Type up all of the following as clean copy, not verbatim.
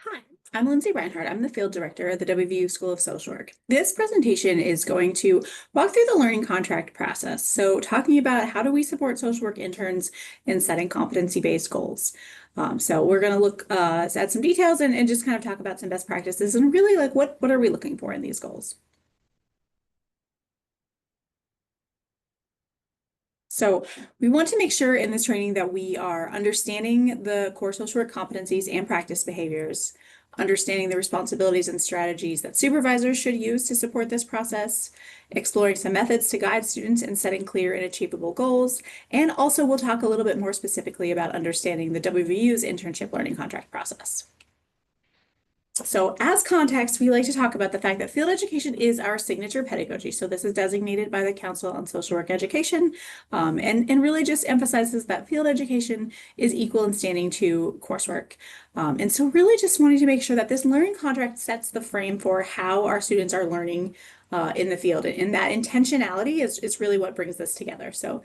Hi, I'm Lindsay Reinhardt. I'm the field director at the WVU School of Social Work. This presentation is going to walk through the learning contract process. So talking about how do we support social work interns in setting competency-based goals. So we're going to look at some details and just kind of talk about some best practices and really like what are we looking for in these goals. So we want to make sure in this training that we are understanding the core social work competencies and practice behaviors, understanding the responsibilities and strategies that supervisors should use to support this process, exploring some methods to guide students in setting clear and achievable goals, and also we'll talk a little bit more specifically about understanding the WVU's internship learning contract process. So as context, we like to talk about the fact that field education is our signature pedagogy. So this is designated by the Council on Social Work Education and really just emphasizes that field education is equal in standing to coursework. And so really just wanting to make sure that this learning contract sets the frame for how our students are learning in the field. And that intentionality is really what brings this together. So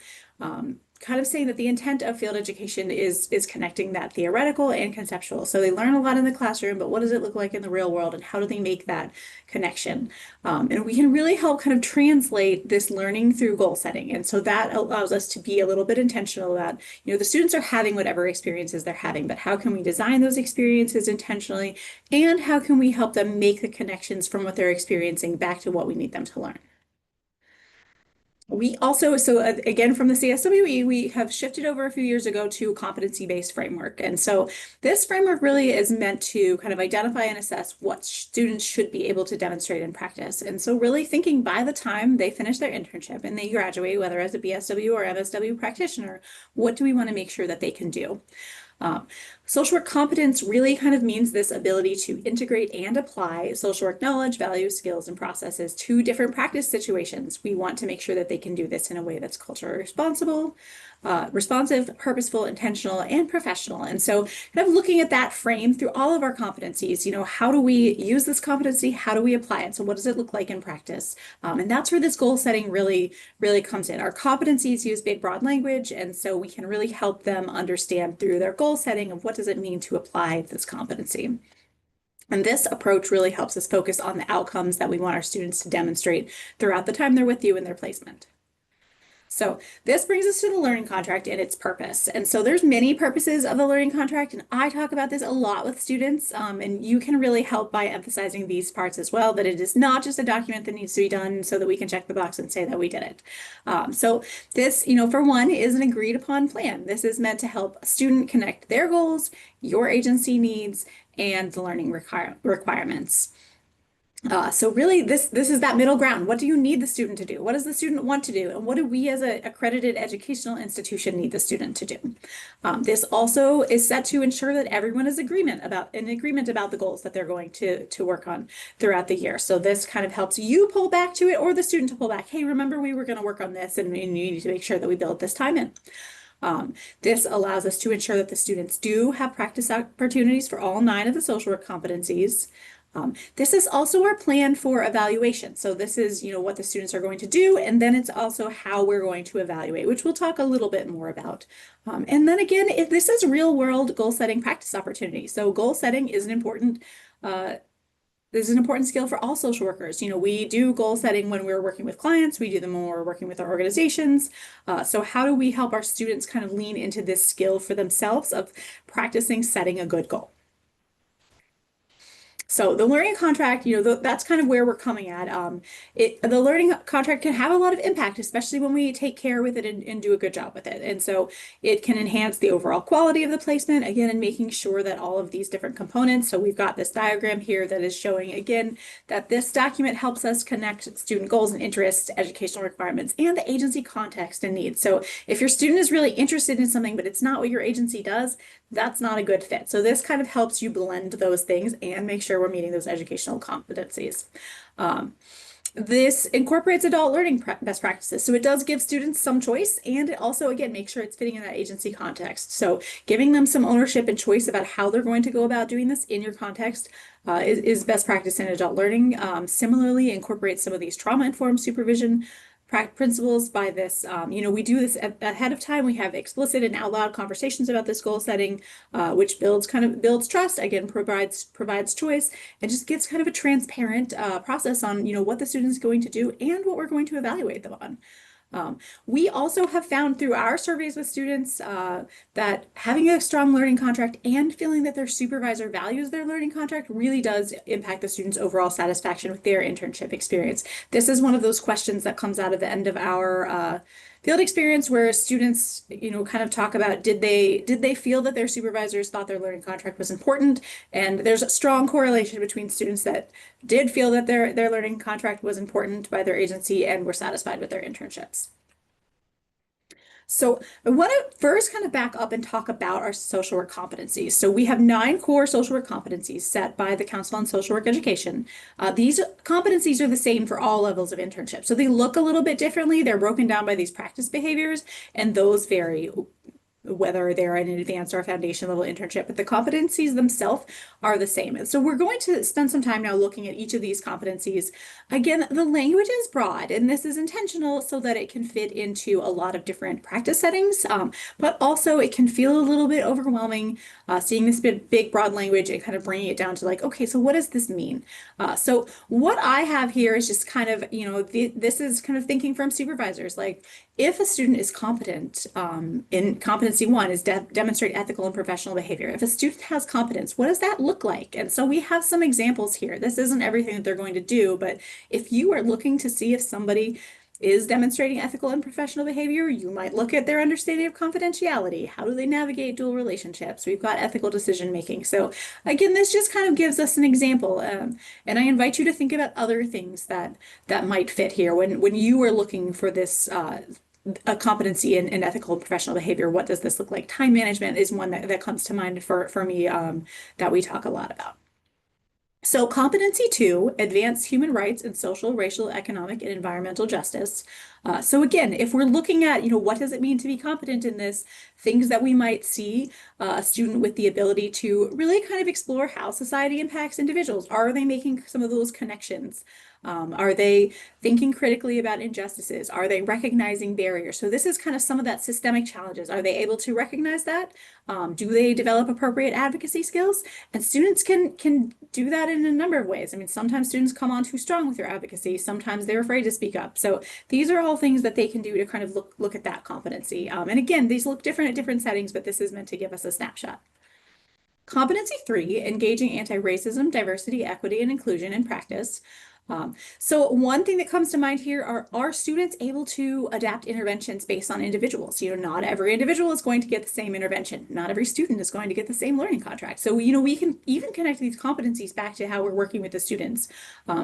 kind of saying that the intent of field education is connecting that theoretical and conceptual. So they learn a lot in the classroom, but what does it look like in the real world and how do they make that connection? And we can really help kind of translate this learning through goal setting. And so that allows us to be a little bit intentional about, the students are having whatever experiences they're having, but how can we design those experiences intentionally? And how can we help them make the connections from what they're experiencing back to what we need them to learn? We also, again, from the CSWE, we have shifted over a few years ago to a competency-based framework. And so this framework really is meant to kind of identify and assess what students should be able to demonstrate in practice. And so really thinking by the time they finish their internship and they graduate, whether as a BSW or MSW practitioner, what do we want to make sure that they can do? Social work competence really kind of means this ability to integrate and apply social work knowledge, values, skills, and processes to different practice situations. We want to make sure that they can do this in a way that's culturally responsive, purposeful, intentional, and professional. And so kind of looking at that frame through all of our competencies, how do we use this competency? How do we apply it? So what does it look like in practice? And that's where this goal setting really comes in. Our competencies use big, broad language, and so we can really help them understand through their goal setting of what does it mean to apply this competency. And this approach really helps us focus on the outcomes that we want our students to demonstrate throughout the time they're with you in their placement. So this brings us to the learning contract and its purpose. And so there's many purposes of the learning contract, and I talk about this a lot with students, and you can really help by emphasizing these parts as well, that it is not just a document that needs to be done so that we can check the box and say that we did it. So this, for one, is an agreed upon plan. This is meant to help a student connect their goals, your agency needs, and the learning requirements. So really, this is that middle ground. What do you need the student to do? What does the student want to do? And what do we as an accredited educational institution need the student to do? This also is set to ensure that everyone is in agreement about the goals that they're going to work on throughout the year. So this kind of helps you pull back to it or the student to pull back. Hey, remember we were going to work on this and you need to make sure that we build this time in. This allows us to ensure that the students do have practice opportunities for all 9 of the social work competencies. This is also our plan for evaluation. So this is, what the students are going to do, and then it's also how we're going to evaluate, which we'll talk a little bit more about. And then again, this is real world goal setting practice opportunity. So goal setting is an important skill for all social workers. We do goal setting when we're working with clients, we do them when we're working with our organizations. So how do we help our students kind of lean into this skill for themselves of practicing setting a good goal? So the learning contract, that's kind of where we're coming at. The learning contract can have a lot of impact, especially when we take care with it and do a good job with it. And so it can enhance the overall quality of the placement, again, and making sure that all of these different components. So we've got this diagram here that is showing, again, that this document helps us connect student goals and interests, educational requirements, and the agency context and needs. So if your student is really interested in something, but it's not what your agency does, that's not a good fit. So this kind of helps you blend those things and make sure we're meeting those educational competencies. This incorporates adult learning best practices. So it does give students some choice, and it also, again, makes sure it's fitting in that agency context. So giving them some ownership and choice about how they're going to go about doing this in your context is best practice in adult learning. Similarly, incorporates some of these trauma-informed supervision principles by this. We do this ahead of time. We have explicit and out loud conversations about this goal setting, which builds trust, again, provides choice, and just gives kind of a transparent process on, what the student is going to do and what we're going to evaluate them on. We also have found through our surveys with students that having a strong learning contract and feeling that their supervisor values their learning contract really does impact the student's overall satisfaction with their internship experience. This is one of those questions that comes out of the end of our field experience where students, kind of talk about did they feel that their supervisors thought their learning contract was important? And there's a strong correlation between students that did feel that their learning contract was important by their agency and were satisfied with their internships. So I want to first kind of back up and talk about our social work competencies. So we have 9 core social work competencies set by the Council on Social Work Education. These competencies are the same for all levels of internship. So they look a little bit differently. They're broken down by these practice behaviors, and those vary whether they're an advanced or foundation level internship, but the competencies themselves are the same. And so we're going to spend some time now looking at each of these competencies. Again, the language is broad, and this is intentional so that it can fit into a lot of different practice settings, but also it can feel a little bit overwhelming seeing this big, broad language and kind of bringing it down to like, okay, so what does this mean? So what I have here is just kind of, this is kind of thinking from supervisors, like if a student is competent in competency 1 is demonstrate ethical and professional behavior. If a student has competence, what does that look like? And so we have some examples here. This isn't everything that they're going to do, but if you are looking to see if somebody is demonstrating ethical and professional behavior, you might look at their understanding of confidentiality. How do they navigate dual relationships? We've got ethical decision making. So again, this just kind of gives us an example. And I invite you to think about other things that might fit here when you are looking for this a competency in ethical and professional behavior. What does this look like? Time management is one that comes to mind for me that we talk a lot about. So competency 2, advance human rights and social, racial, economic, and environmental justice. So again, if we're looking at, what does it mean to be competent in this, things that we might see a student with the ability to really kind of explore how society impacts individuals. Are they making some of those connections? Are they thinking critically about injustices? Are they recognizing barriers? So this is kind of some of that systemic challenges. Are they able to recognize that? Do they develop appropriate advocacy skills? And students can do that in a number of ways. I mean, sometimes students come on too strong with their advocacy. Sometimes they're afraid to speak up. So these are all things that they can do to kind of look at that competency. And again, these look different at different settings, but this is meant to give us a snapshot. Competency 3, engaging anti-racism, diversity, equity, and inclusion in practice. So one thing that comes to mind here are students able to adapt interventions based on individuals? Not every individual is going to get the same intervention. Not every student is going to get the same learning contract. So, we can even connect these competencies back to how we're working with the students.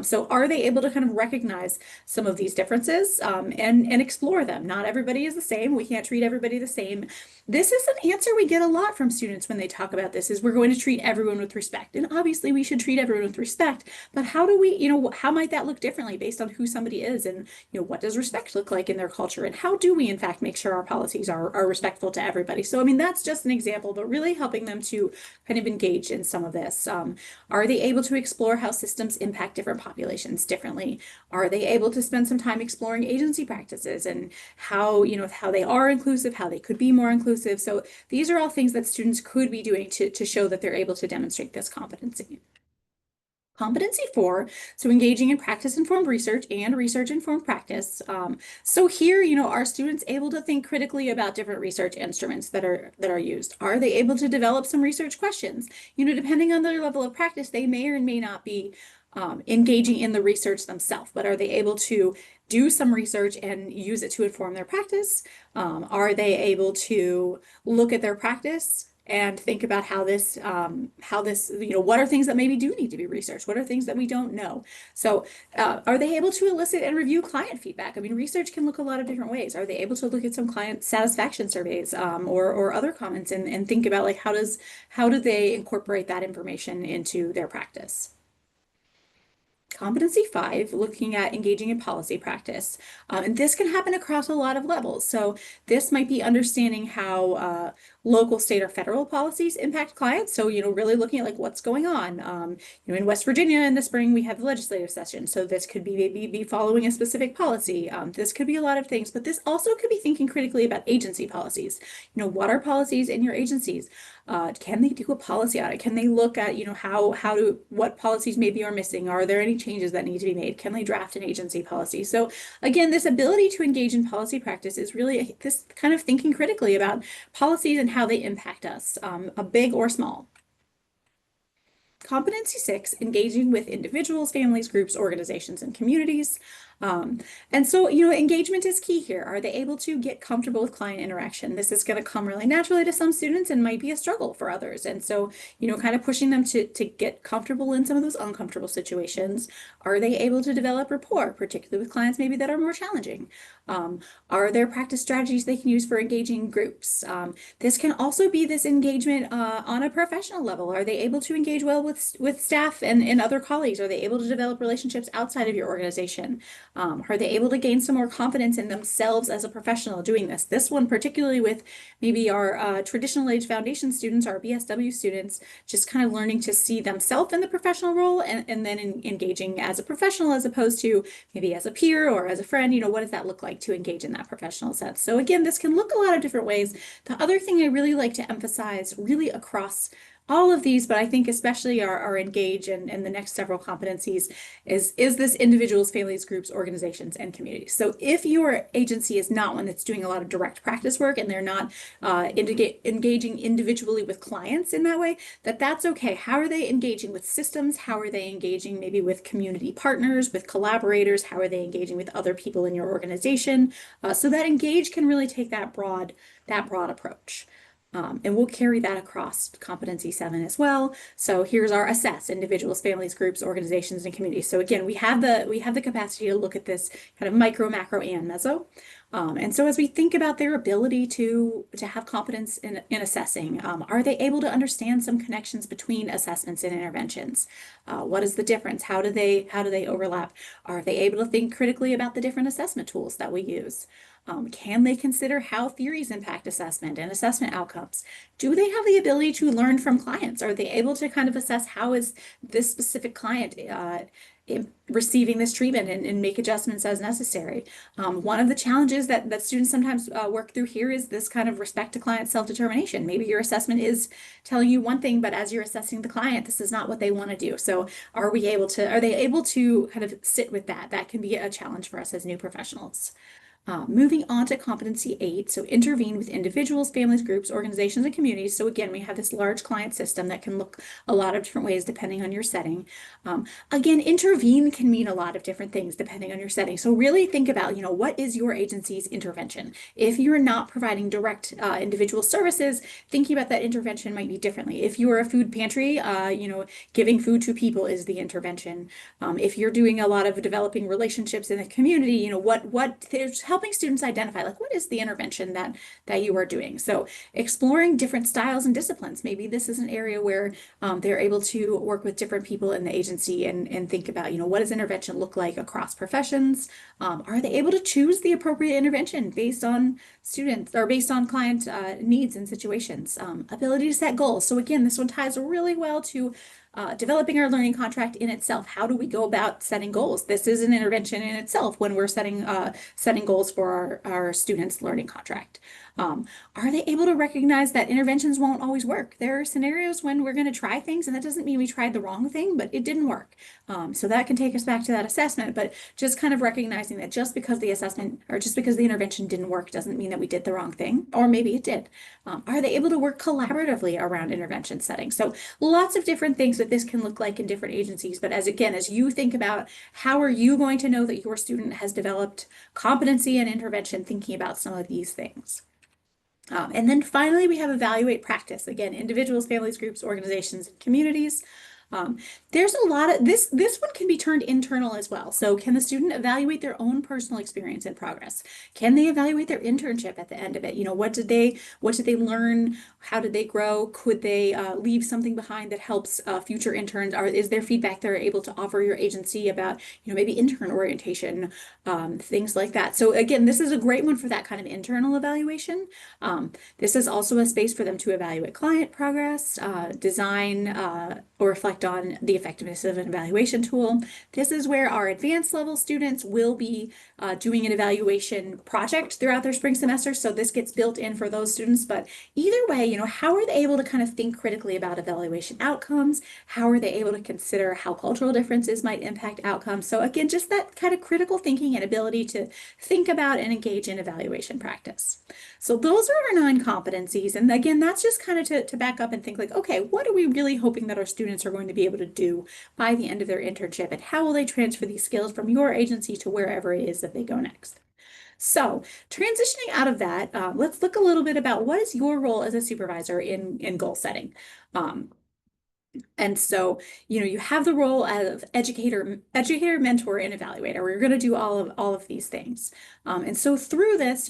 So are they able to kind of recognize some of these differences and explore them? Not everybody is the same. We can't treat everybody the same. This is an answer we get a lot from students when they talk about this, is we're going to treat everyone with respect. And obviously we should treat everyone with respect, but how do we, how might that look differently based on who somebody is? And, what does respect look like in their culture? And how do we, in fact, make sure our policies are respectful to everybody? So, I mean, that's just an example, but really helping them to kind of engage in some of this. Are they able to explore how systems impact different populations differently? Are they able to spend some time exploring agency practices and how, how they are inclusive, how they could be more inclusive? So these are all things that students could be doing to show that they're able to demonstrate this competency. Competency 4, so engaging in practice-informed research and research-informed practice. So here, are students able to think critically about different research instruments that are used? Are they able to develop some research questions? Depending on their level of practice, they may or may not be engaging in the research themselves, but are they able to do some research and use it to inform their practice? Are they able to look at their practice and think about how this, what are things that maybe do need to be researched? What are things that we don't know? So are they able to elicit and review client feedback? I mean, research can look a lot of different ways. Are they able to look at some client satisfaction surveys or other comments and think about like how do they incorporate that information into their practice? Competency 5, looking at engaging in policy practice. And this can happen across a lot of levels. So this might be understanding how local, state, or federal policies impact clients. So, really looking at like what's going on. In West Virginia in the spring, we have the legislative session. So this could be maybe be following a specific policy. This could be a lot of things, but this also could be thinking critically about agency policies. What are policies in your agencies? Can they do a policy audit? Can they look at, what policies maybe are missing? Are there any changes that need to be made? Can they draft an agency policy? So again, this ability to engage in policy practice is really this kind of thinking critically about policies and how they impact us, big or small. Competency 6, engaging with individuals, families, groups, organizations, and communities. And so, engagement is key here. Are they able to get comfortable with client interaction? This is going to come really naturally to some students and might be a struggle for others. And so, kind of pushing them to get comfortable in some of those uncomfortable situations. Are they able to develop rapport, particularly with clients maybe that are more challenging? Are there practice strategies they can use for engaging groups? This can also be this engagement on a professional level. Are they able to engage well with staff and other colleagues? Are they able to develop relationships outside of your organization? Are they able to gain some more confidence in themselves as a professional doing this? This one, particularly with maybe our traditional age foundation students, our BSW students, just kind of learning to see themselves in the professional role and then engaging as a professional as opposed to maybe as a peer or as a friend. What does that look like to engage in that professional sense? So again, this can look a lot of different ways. The other thing I really like to emphasize really across all of these, but I think especially our engage and the next several competencies is this individuals, families, groups, organizations, and communities. So if your agency is not one that's doing a lot of direct practice work and they're not engaging individually with clients in that way, that's okay. How are they engaging with systems? How are they engaging maybe with community partners, with collaborators? How are they engaging with other people in your organization? So that engage can really take that broad approach. And we'll carry that across competency 7 as well. So here's our assess: individuals, families, groups, organizations, and communities. So again, we have the capacity to look at this kind of micro, macro, and meso. And so as we think about their ability to have competence in assessing, are they able to understand some connections between assessments and interventions? What is the difference? How do they overlap? Are they able to think critically about the different assessment tools that we use? Can they consider how theories impact assessment and assessment outcomes? Do they have the ability to learn from clients? Are they able to kind of assess how is this specific client receiving this treatment and make adjustments as necessary? One of the challenges that students sometimes work through here is this kind of respect to client self-determination. Maybe your assessment is telling you one thing, but as you're assessing the client, this is not what they want to do. So are they able to kind of sit with that? That can be a challenge for us as new professionals. Moving on to competency 8, so intervene with individuals, families, groups, organizations, and communities. So again, we have this large client system that can look a lot of different ways depending on your setting. Again, intervene can mean a lot of different things depending on your setting. So really think about, what is your agency's intervention? If you're not providing direct individual services, thinking about that intervention might be differently. If you're a food pantry, giving food to people is the intervention. If you're doing a lot of developing relationships in the community, there's helping students identify like what is the intervention that you are doing. So exploring different styles and disciplines. Maybe this is an area where they're able to work with different people in the agency and think about, what does intervention look like across professions? Are they able to choose the appropriate intervention based on students or based on client needs and situations? Ability to set goals. So again, this one ties really well to developing our learning contract in itself. How do we go about setting goals? This is an intervention in itself when we're setting goals for our students' learning contract. Are they able to recognize that interventions won't always work? There are scenarios when we're going to try things, and that doesn't mean we tried the wrong thing, but it didn't work. So that can take us back to that assessment, but just kind of recognizing that just because the assessment or just because the intervention didn't work doesn't mean that we did the wrong thing, or maybe it did. Are they able to work collaboratively around intervention settings? So lots of different things that this can look like in different agencies, but as you think about how are you going to know that your student has developed competency and intervention, thinking about some of these things. And then finally, we have evaluate practice. Again, individuals, families, groups, organizations, and communities. Um, there's a lot of this one can be turned internal as well. So can the student evaluate their own personal experience and progress? Can they evaluate their internship at the end of it? What did they learn? How did they grow? Could they leave something behind that helps future interns? Or is there feedback they're able to offer your agency about, maybe intern orientation, things like that. So again, this is a great one for that kind of internal evaluation. This is also a space for them to evaluate client progress, design, or reflect on the effectiveness of an evaluation tool. This is where our advanced level students will be doing an evaluation project throughout their spring semester. So this gets built in for those students. But either way, how are they able to kind of think critically about evaluation outcomes? How are they able to consider how cultural differences might impact outcomes? So again, just that kind of critical thinking and ability to think about and engage in evaluation practice. So those are our 9 competencies. And again, that's just kind of to back up and think like, okay, what are we really hoping that our students are going to be able to do by the end of their internship? And how will they transfer these skills from your agency to wherever it is that they go next? So transitioning out of that, let's look a little bit about what is your role as a supervisor in goal setting. Um, and so, you have the role of educator, mentor, and evaluator. We're going to do all of these things. And so through this,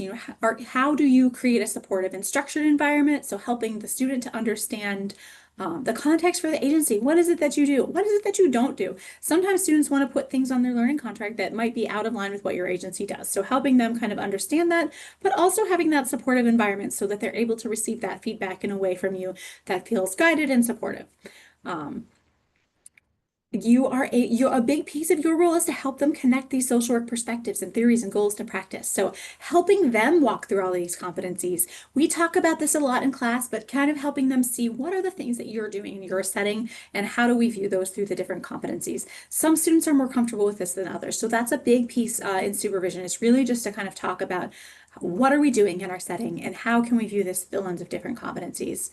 how do you create a supportive and structured environment? So helping the student to understand the context for the agency. What is it that you do? What is it that you don't do? Sometimes students want to put things on their learning contract that might be out of line with what your agency does. So helping them kind of understand that, but also having that supportive environment so that they're able to receive that feedback in a way from you that feels guided and supportive. Um, a big piece of your role is to help them connect these social work perspectives and theories and goals to practice. So helping them walk through all of these competencies. We talk about this a lot in class, but kind of helping them see what are the things that you're doing in your setting and how do we view those through the different competencies. Some students are more comfortable with this than others. So that's a big piece in supervision. It's really just to kind of talk about what are we doing in our setting and how can we view this through the lens of different competencies.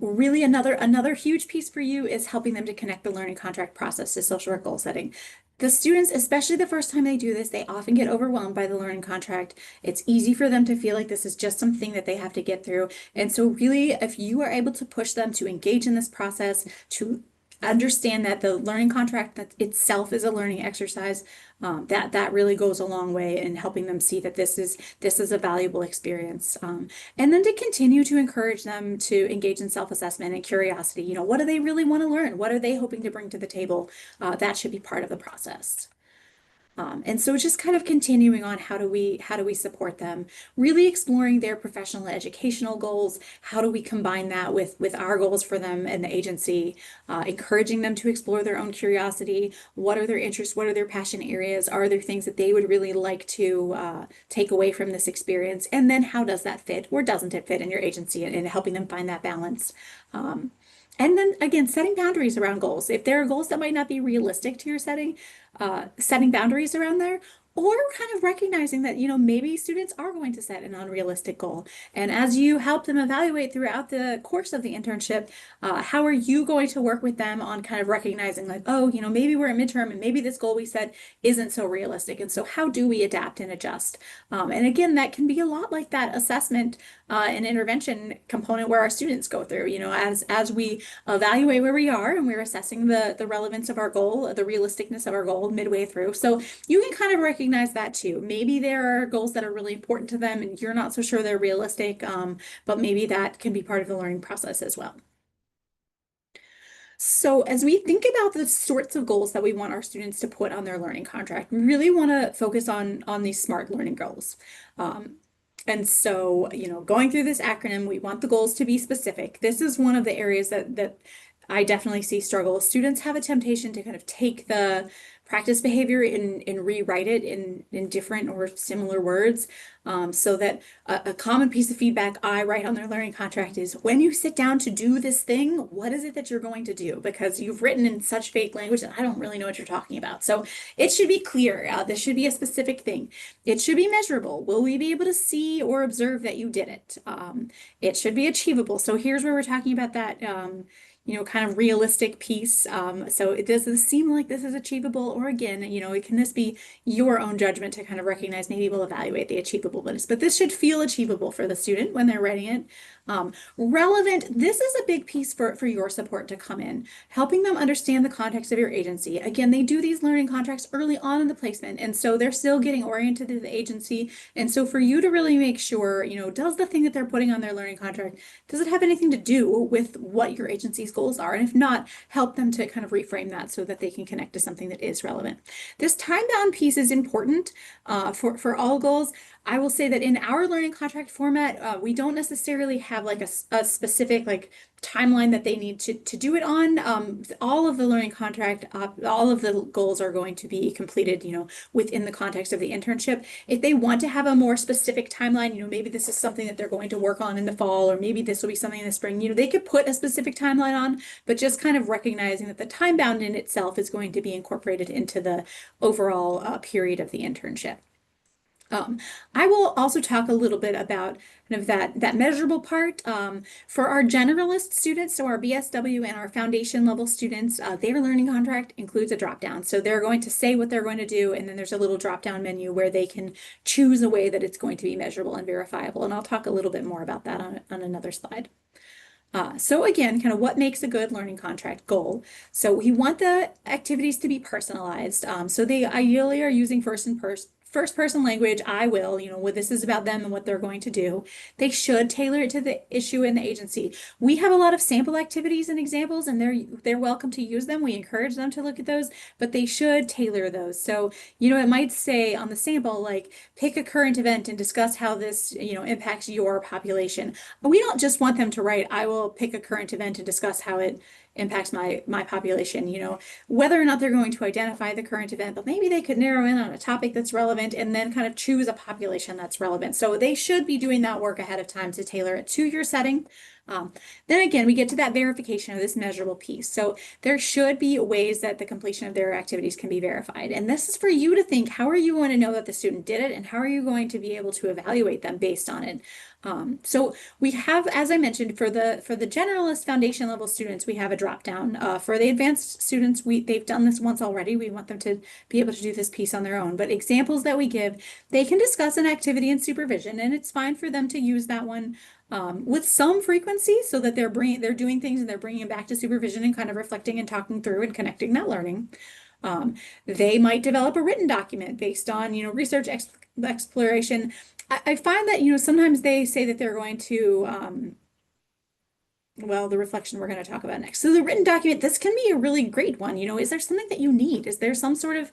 Really, another huge piece for you is helping them to connect the learning contract process to social work goal setting. The students, especially the first time they do this, they often get overwhelmed by the learning contract. It's easy for them to feel like this is just something that they have to get through. And so really, if you are able to push them to engage in this process, to understand that the learning contract that itself is a learning exercise, that really goes a long way in helping them see that this is a valuable experience. And then to continue to encourage them to engage in self-assessment and curiosity. What do they really want to learn? What are they hoping to bring to the table? That should be part of the process. And so just kind of continuing on how do we support them, really exploring their professional and educational goals. How do we combine that with our goals for them and the agency, encouraging them to explore their own curiosity. What are their interests? What are their passion areas? Are there things that they would really like to take away from this experience? And then how does that fit or doesn't it fit in your agency, and helping them find that balance. And then again, setting boundaries around goals. If there are goals that might not be realistic to your setting, setting boundaries around there, or kind of recognizing that, maybe students are going to set an unrealistic goal. And as you help them evaluate throughout the course of the internship, how are you going to work with them on kind of recognizing like, oh, maybe we're at midterm and maybe this goal we set isn't so realistic. And so how do we adapt and adjust? And again, that can be a lot like that assessment and intervention component where our students go through, as we evaluate where we are and we're assessing the relevance of our goal, the realisticness of our goal midway through. So you can kind of recognize that too. Maybe there are goals that are really important to them and you're not so sure they're realistic, but maybe that can be part of the learning process as well. So as we think about the sorts of goals that we want our students to put on their learning contract, we really want to focus on these SMART learning goals. And so, going through this acronym, we want the goals to be specific. This is one of the areas that I definitely see struggle. Students have a temptation to kind of take the practice behavior and rewrite it in different or similar words. So that a common piece of feedback I write on their learning contract is when you sit down to do this thing, what is it that you're going to do? Because you've written in such vague language that I don't really know what you're talking about. So it should be clear. This should be a specific thing. It should be measurable. Will we be able to see or observe that you did it? It should be achievable. So here's where we're talking about that. Kind of realistic piece. So does this seem like this is achievable? Or again, can this be your own judgment to kind of recognize maybe we'll evaluate the achievableness, but this should feel achievable for the student when they're writing it. Relevant, this is a big piece for your support to come in, helping them understand the context of your agency. Again, they do these learning contracts early on in the placement, and so they're still getting oriented to the agency. And so for you to really make sure, does the thing that they're putting on their learning contract, does it have anything to do with what your agency's goals are? And if not, help them to kind of reframe that so that they can connect to something that is relevant. This time-bound piece is important for all goals. I will say that in our learning contract format, we don't necessarily have like a specific like timeline that they need to do it on. All of the learning contract, all of the goals are going to be completed, within the context of the internship. If they want to have a more specific timeline, maybe this is something that they're going to work on in the fall, or maybe this will be something in the spring, they could put a specific timeline on, but just kind of recognizing that the time bound in itself is going to be incorporated into the overall period of the internship. Um, I will also talk a little bit about kind of that measurable part for our generalist students, so our BSW and our foundation level students. Their learning contract includes a drop down, so they're going to say what they're going to do, and then there's a little drop down menu where they can choose a way that it's going to be measurable and verifiable. And I'll talk a little bit more about that on another slide. So again, kind of what makes a good learning contract goal. So we want the activities to be personalized. So they ideally are using first person language. I will, what this is about them and what they're going to do. They should tailor it to the issue and the agency. We have a lot of sample activities and examples, and they're welcome to use them. We encourage them to look at those, but they should tailor those. So, it might say on the sample, like, pick a current event and discuss how this, impacts your population. We don't just want them to write, I will pick a current event and discuss how it impacts my population, whether or not they're going to identify the current event, but maybe they could narrow in on a topic that's relevant and then kind of choose a population that's relevant. So they should be doing that work ahead of time to tailor it to your setting. Then again, we get to that verification of this measurable piece. So there should be ways that the completion of their activities can be verified. And this is for you to think, how are you going to know that the student did it, and how are you going to be able to evaluate them based on it? So we have, as I mentioned, for the generalist foundation level students, we have a drop down. For the advanced students, they've done this once already. We want them to be able to do this piece on their own. But examples that we give, they can discuss an activity in supervision, and it's fine for them to use that one with some frequency, so that they're doing things and they're bringing it back to supervision and kind of reflecting and talking through and connecting that learning. They might develop a written document based on, research exploration. I find that, sometimes they say that they're going to, well, the reflection we're going to talk about next. So the written document, this can be a really great one. Is there something that you need? Is there some sort of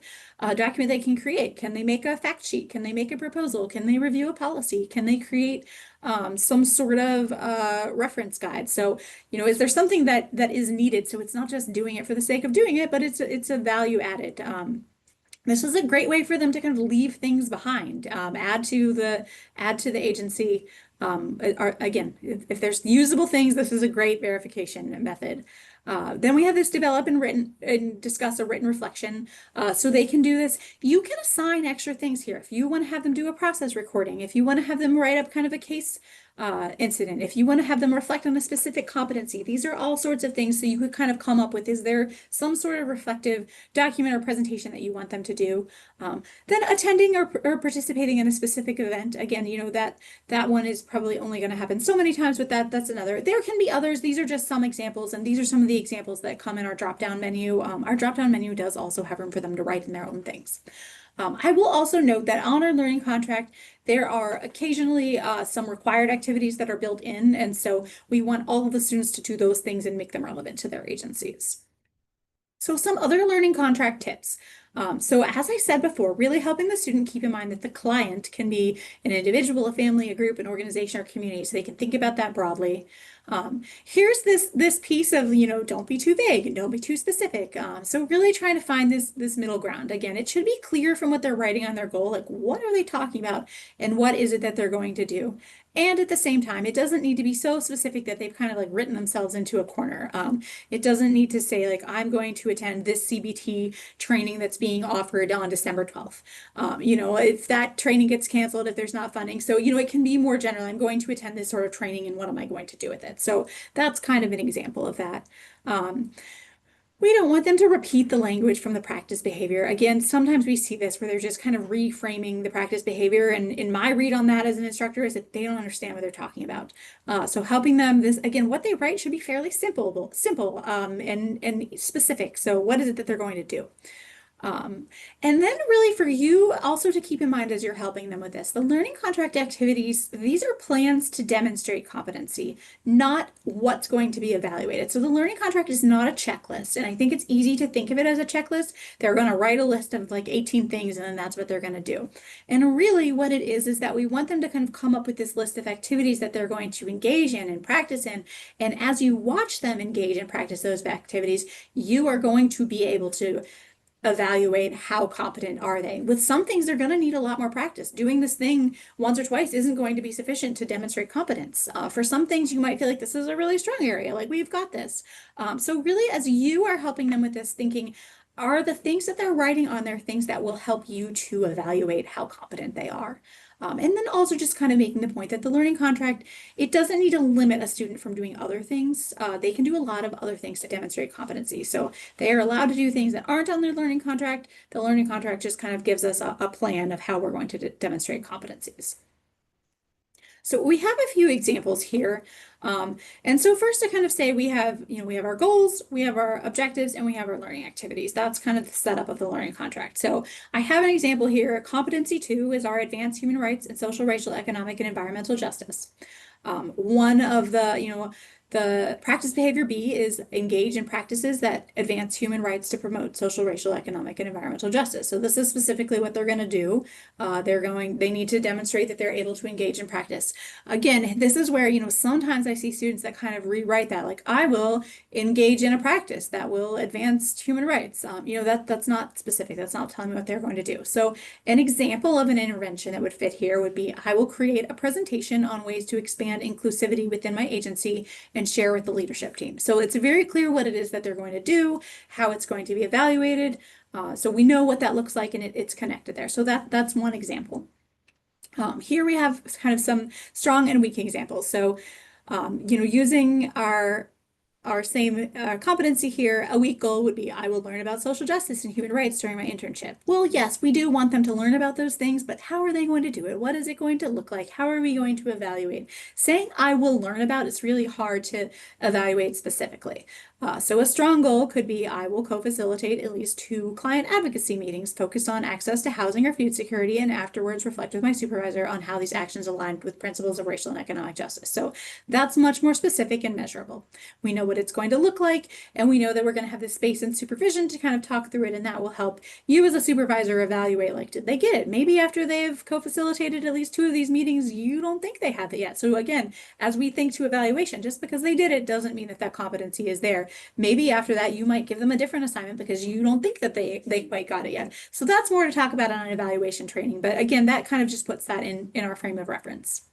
document they can create? Can they make a fact sheet? Can they make a proposal? Can they review a policy? Can they create some sort of reference guide? So, is there something that is needed? So it's not just doing it for the sake of doing it, but it's a value added. This is a great way for them to kind of leave things behind, add to the agency. Again, if there's usable things, this is a great verification method. Then we have this develop and discuss a written reflection. So they can do this. You can assign extra things here. If you want to have them do a process recording, if you want to have them write up kind of a case incident, if you want to have them reflect on a specific competency, these are all sorts of things. So you could kind of come up with, is there some sort of reflective document or presentation that you want them to do? Then attending or participating in a specific event. Again, that one is probably only going to happen so many times, but that's another. There can be others. These are just some examples, and these are some of the examples that come in our drop-down menu. Our drop-down menu does also have room for them to write in their own things. I will also note that on our learning contract, there are occasionally some required activities that are built in, and so we want all of the students to do those things and make them relevant to their agencies. So some other learning contract tips. So as I said before, really helping the student keep in mind that the client can be an individual, a family, a group, an organization, or community, so they can think about that broadly. Here's this piece of, don't be too vague and don't be too specific. So really trying to find this middle ground. Again, it should be clear from what they're writing on their goal, like what are they talking about and what is it that they're going to do? And at the same time, it doesn't need to be so specific that they've kind of like written themselves into a corner. It doesn't need to say like, I'm going to attend this CBT training that's being offered on December 12th. If that training gets canceled, if there's not funding. So, it can be more general. I'm going to attend this sort of training and what am I going to do with it? So that's kind of an example of that. We don't want them to repeat the language from the practice behavior. Again, sometimes we see this where they're just kind of reframing the practice behavior. And in my read on that as an instructor is that they don't understand what they're talking about. So helping them this again, what they write should be fairly simple, and specific. So what is it that they're going to do? Um, and then really for you also to keep in mind as you're helping them with this, the learning contract activities, these are plans to demonstrate competency, not what's going to be evaluated. So the learning contract is not a checklist. And I think it's easy to think of it as a checklist. They're going to write a list of like 18 things and then that's what they're going to do. And really what it is that we want them to kind of come up with this list of activities that they're going to engage in and practice in. And as you watch them engage and practice those activities, you are going to be able to evaluate how competent are they. With some things, they're going to need a lot more practice. Doing this thing once or twice isn't going to be sufficient to demonstrate competence. For some things, you might feel like this is a really strong area, like we've got this. So really, as you are helping them with this, thinking, are the things that they're writing on there things that will help you to evaluate how competent they are? And then also just kind of making the point that the learning contract, it doesn't need to limit a student from doing other things. They can do a lot of other things to demonstrate competency. So they are allowed to do things that aren't on their learning contract. The learning contract just kind of gives us a plan of how we're going to demonstrate competencies. So we have a few examples here. And so first to kind of say we have our goals, we have our objectives, and we have our learning activities. That's kind of the setup of the learning contract. So I have an example here. Competency 2 is our advanced human rights and social, racial, economic, and environmental justice. One of the practice behavior B is engage in practices that advance human rights to promote social, racial, economic, and environmental justice. So this is specifically what they're going to do. They need to demonstrate that they're able to engage in practice. Again, this is where, sometimes I see students that kind of rewrite that, like, I will engage in a practice that will advance human rights. That's not specific. That's not telling me what they're going to do. So an example of an intervention that would fit here would be, I will create a presentation on ways to expand inclusivity within my agency and share with the leadership team. So it's very clear what it is that they're going to do, how it's going to be evaluated. So we know what that looks like and it's connected there. So that's one example. Here we have kind of some strong and weak examples. So, using our same competency here, a weak goal would be, I will learn about social justice and human rights during my internship. Well, yes, we do want them to learn about those things, but how are they going to do it? What is it going to look like? How are we going to evaluate? Saying I will learn about it's really hard to evaluate specifically. So a strong goal could be, I will co-facilitate at least 2 client advocacy meetings focused on access to housing or food security, and afterwards reflect with my supervisor on how these actions align with principles of racial and economic justice. So that's much more specific and measurable. We know what it's going to look like, and we know that we're going to have this space and supervision to kind of talk through it, and that will help you as a supervisor evaluate, like, did they get it? Maybe after they've co-facilitated at least 2 of these meetings, you don't think they have it yet. So again, as we think to evaluation, just because they did it doesn't mean that that competency is there. Maybe after that, you might give them a different assignment because you don't think that they quite got it yet. So that's more to talk about on evaluation training. But again, that kind of just puts that in our frame of reference.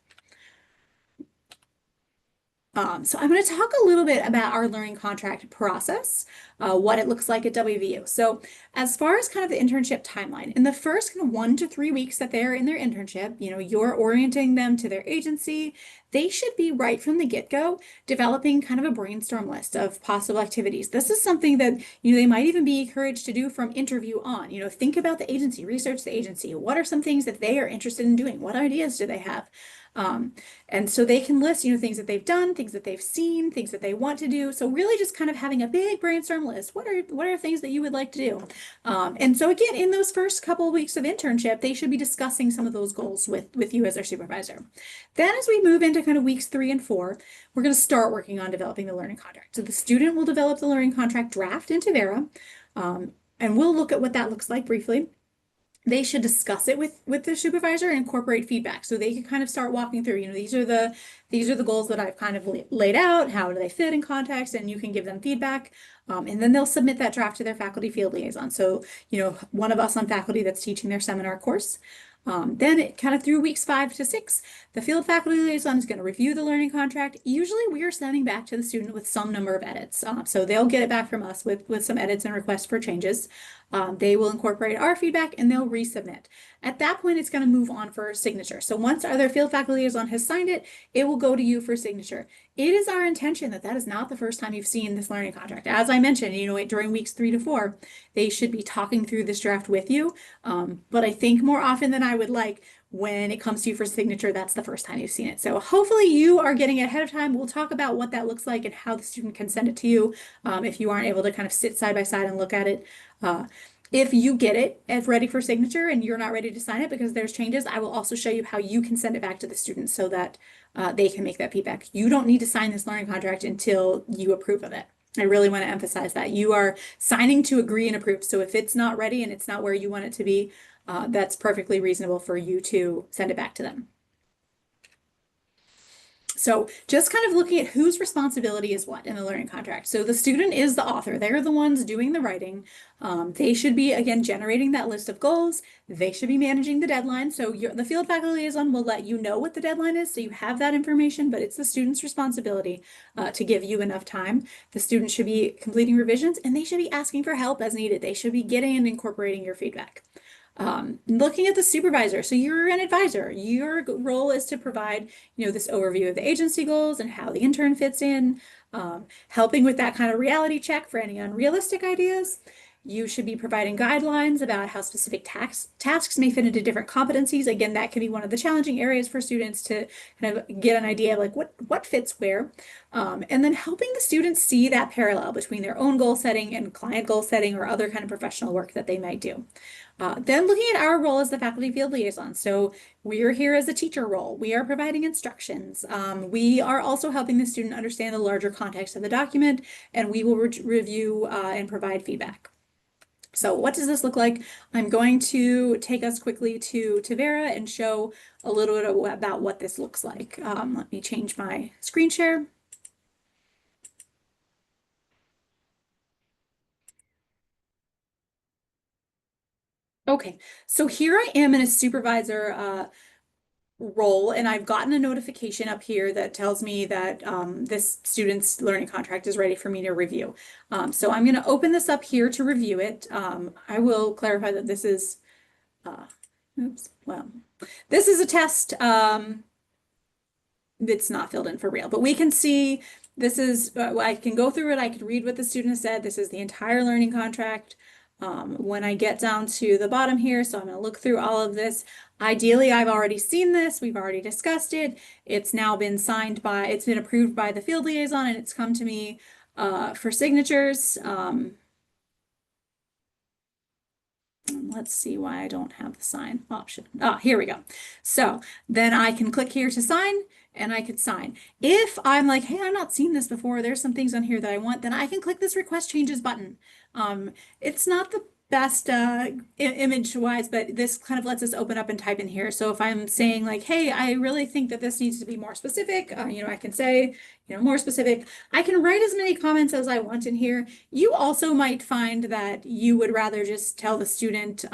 So I'm going to talk a little bit about our learning contract process, what it looks like at WVU. So as far as kind of the internship timeline, in the first kind of 1 to 3 weeks that they're in their internship, you're orienting them to their agency. They should be right from the get-go developing kind of a brainstorm list of possible activities. This is something that they might even be encouraged to do from interview on. Think about the agency, research the agency. What are some things that they are interested in doing? What ideas do they have? And so they can list, things that they've done, things that they've seen, things that they want to do. So really just kind of having a big brainstorm list. What are things that you would like to do? And so again, in those first couple of weeks of internship, they should be discussing some of those goals with you as their supervisor. Then as we move into kind of weeks 3 and 4, we're going to start working on developing the learning contract. So the student will develop the learning contract draft into Vera, and we'll look at what that looks like briefly. They should discuss it with their supervisor and incorporate feedback. So they can kind of start walking through, these are the goals that I've kind of laid out. How do they fit in context? And you can give them feedback. And then they'll submit that draft to their faculty field liaison. So, one of us on faculty that's teaching their seminar course. Then kind of through weeks 5 to 6, the field faculty liaison is going to review the learning contract. Usually we are sending back to the student with some number of edits. So they'll get it back from us with some edits and requests for changes. They will incorporate our feedback and they'll resubmit. At that point, it's going to move on for signature. So once our other field faculty liaison has signed it, it will go to you for signature. It is our intention that that is not the first time you've seen this learning contract. As I mentioned, during weeks 3 to 4, they should be talking through this draft with you. But I think more often than I would like, when it comes to you for signature, that's the first time you've seen it. So hopefully you are getting it ahead of time. We'll talk about what that looks like and how the student can send it to you if you aren't able to kind of sit side by side and look at it. If you get it and ready for signature and you're not ready to sign it because there's changes, I will also show you how you can send it back to the students so that they can make that feedback. You don't need to sign this learning contract until you approve of it. I really want to emphasize that. You are signing to agree and approve. So if it's not ready and it's not where you want it to be, that's perfectly reasonable for you to send it back to them. So just kind of looking at whose responsibility is what in the learning contract. So the student is the author. They're the ones doing the writing. They should be, again, generating that list of goals. They should be managing the deadline. So the field faculty liaison will let you know what the deadline is, so you have that information, but it's the student's responsibility to give you enough time. The student should be completing revisions, and they should be asking for help as needed. They should be getting and incorporating your feedback. Looking at the supervisor, so you're an advisor. Your role is to provide, this overview of the agency goals and how the intern fits in, helping with that kind of reality check for any unrealistic ideas. You should be providing guidelines about how specific tasks may fit into different competencies. Again, that can be one of the challenging areas for students to kind of get an idea of like what fits where. And then helping the students see that parallel between their own goal setting and client goal setting or other kind of professional work that they might do. Then looking at our role as the faculty field liaison. So we are here as a teacher role. We are providing instructions. We are also helping the student understand the larger context of the document, and we will review and provide feedback. So what does this look like? I'm going to take us quickly to Vera and show a little bit about what this looks like. Let me change my screen share. Okay, so here I am in a supervisor role, and I've gotten a notification up here that tells me that this student's learning contract is ready for me to review. So I'm going to open this up here to review it. I will clarify that this is, this is a test. It's not filled in for real, but we can see this is, I can go through it. I can read what the student has said. This is the entire learning contract. When I get down to the bottom here, so I'm going to look through all of this. Ideally, I've already seen this. We've already discussed it. It's now been signed by, it's been approved by the field liaison, and it's come to me for signatures. Let's see why I don't have the sign option. Here we go. So then I can click here to sign, and I could sign. If I'm like, hey, I've not seen this before, there's some things on here that I want, then I can click this request changes button. It's not the best image-wise, but this kind of lets us open up and type in here. So if I'm saying like, hey, I really think that this needs to be more specific, I can say, more specific. I can write as many comments as I want in here. You also might find that you would rather just tell the student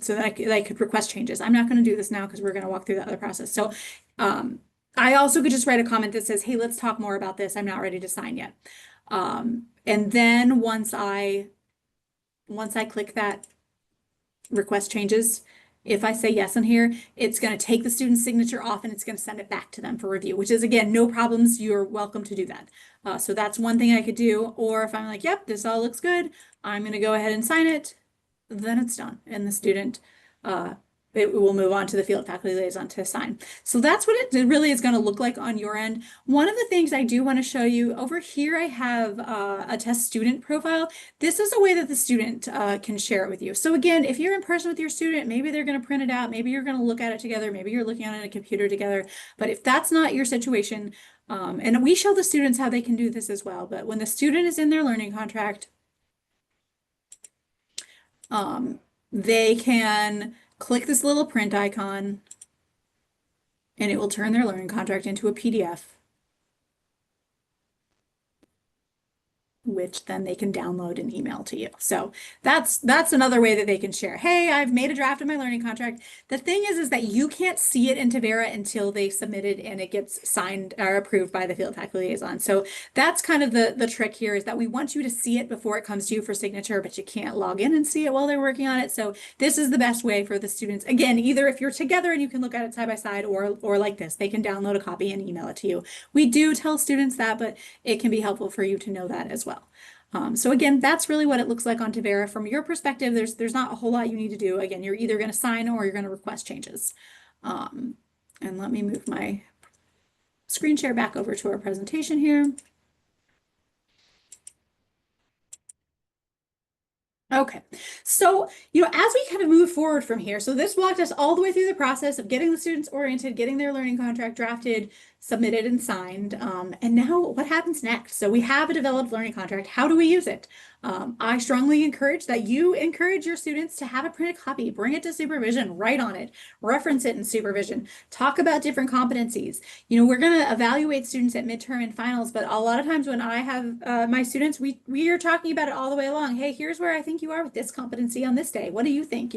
so that I could request changes. I'm not going to do this now because we're going to walk through the other process. So I also could just write a comment that says, hey, let's talk more about this. I'm not ready to sign yet. And then once I click that request changes, if I say yes in here, it's going to take the student's signature off and it's going to send it back to them for review, which is, again, no problems. You're welcome to do that. So that's one thing I could do. Or if I'm like, yep, this all looks good, I'm going to go ahead and sign it, then it's done. And the student, it will move on to the field faculty liaison to sign. So that's what it really is going to look like on your end. One of the things I do want to show you over here, I have a test student profile. This is a way that the student can share it with you. So again, if you're in person with your student, maybe they're going to print it out, maybe you're going to look at it together, maybe you're looking at it on a computer together. But if that's not your situation, and we show the students how they can do this as well, but when the student is in their learning contract, they can click this little print icon and it will turn their learning contract into a PDF which then they can download and email to you. So that's another way that they can share. Hey, I've made a draft of my learning contract. The thing is that you can't see it in Tavera until they submit it and it gets signed or approved by the field faculty liaison. So that's kind of the trick here, is that we want you to see it before it comes to you for signature, but you can't log in and see it while they're working on it. So this is the best way for the students. Again, either if you're together and you can look at it side by side, or like this, they can download a copy and email it to you. We do tell students that, but it can be helpful for you to know that as well. So again, that's really what it looks like on Tavera. From your perspective, there's not a whole lot you need to do. Again, you're either going to sign or you're going to request changes. And let me move my screen share back over to our presentation here. Okay, so, as we kind of move forward from here, so this walked us all the way through the process of getting the students oriented, getting their learning contract drafted, submitted, and signed. And now what happens next? So we have a developed learning contract. How do we use it? I strongly encourage that you encourage your students to have a printed copy, bring it to supervision, write on it, reference it in supervision, talk about different competencies. We're going to evaluate students at midterm and finals, but a lot of times when I have my students, we are talking about it all the way along. Hey, here's where I think you are with this competency on this day. What do you think?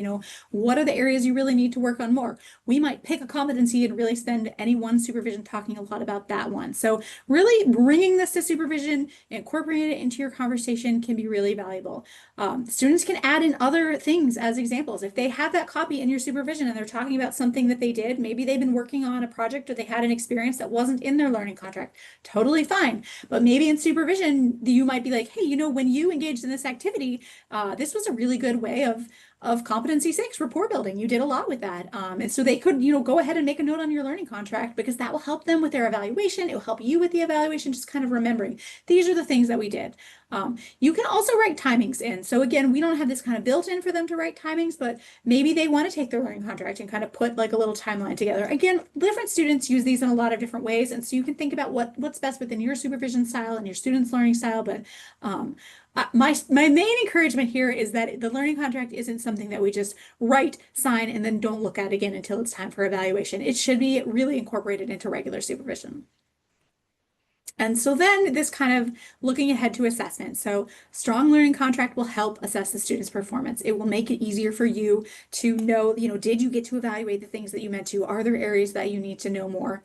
What are the areas you really need to work on more? We might pick a competency and really spend any one supervision talking a lot about that one. So really bringing this to supervision, incorporating it into your conversation can be really valuable. Students can add in other things as examples. If they have that copy in your supervision and they're talking about something that they did, maybe they've been working on a project or they had an experience that wasn't in their learning contract, totally fine. But maybe in supervision, you might be like, hey, when you engaged in this activity, this was a really good way of competency 6 rapport building. You did a lot with that. And so they could, go ahead and make a note on your learning contract, because that will help them with their evaluation. It will help you with the evaluation, just kind of remembering these are the things that we did. You can also write timings in. So again, we don't have this kind of built in for them to write timings, but maybe they want to take their learning contract and kind of put like a little timeline together. Again, different students use these in a lot of different ways. And so you can think about what's best within your supervision style and your students' learning style. But my main encouragement here is that the learning contract isn't something that we just write, sign, and then don't look at again until it's time for evaluation. It should be really incorporated into regular supervision. And so then this kind of looking ahead to assessment. So strong learning contract will help assess the student's performance. It will make it easier for you to know, did you get to evaluate the things that you meant to? Are there areas that you need to know more?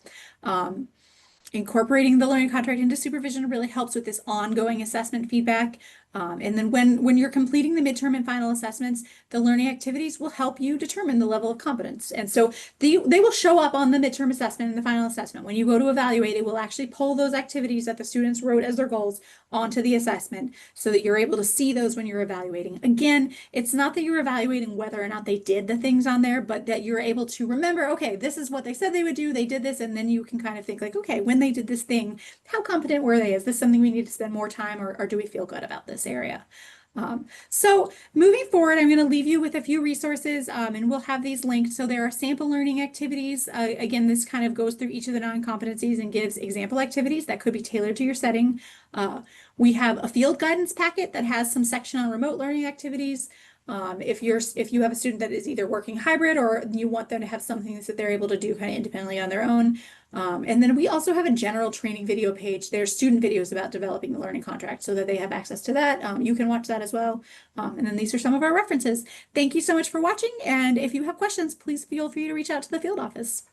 Incorporating the learning contract into supervision really helps with this ongoing assessment feedback. And then when you're completing the midterm and final assessments, the learning activities will help you determine the level of competence. And so they will show up on the midterm assessment and the final assessment. When you go to evaluate, it will actually pull those activities that the students wrote as their goals onto the assessment so that you're able to see those when you're evaluating. Again, it's not that you're evaluating whether or not they did the things on there, but that you're able to remember, okay, this is what they said they would do, they did this, and then you can kind of think like, okay, when they did this thing, how competent were they? Is this something we need to spend more time, or do we feel good about this area? So moving forward, I'm going to leave you with a few resources, and we'll have these linked. So there are sample learning activities. Again, this kind of goes through each of the non-competencies and gives example activities that could be tailored to your setting. We have a field guidance packet that has some section on remote learning activities. If you have a student that is either working hybrid or you want them to have something that they're able to do kind of independently on their own. And then we also have a general training video page. There's student videos about developing the learning contract so that they have access to that. You can watch that as well. And then these are some of our references. Thank you so much for watching. And if you have questions, please feel free to reach out to the field office.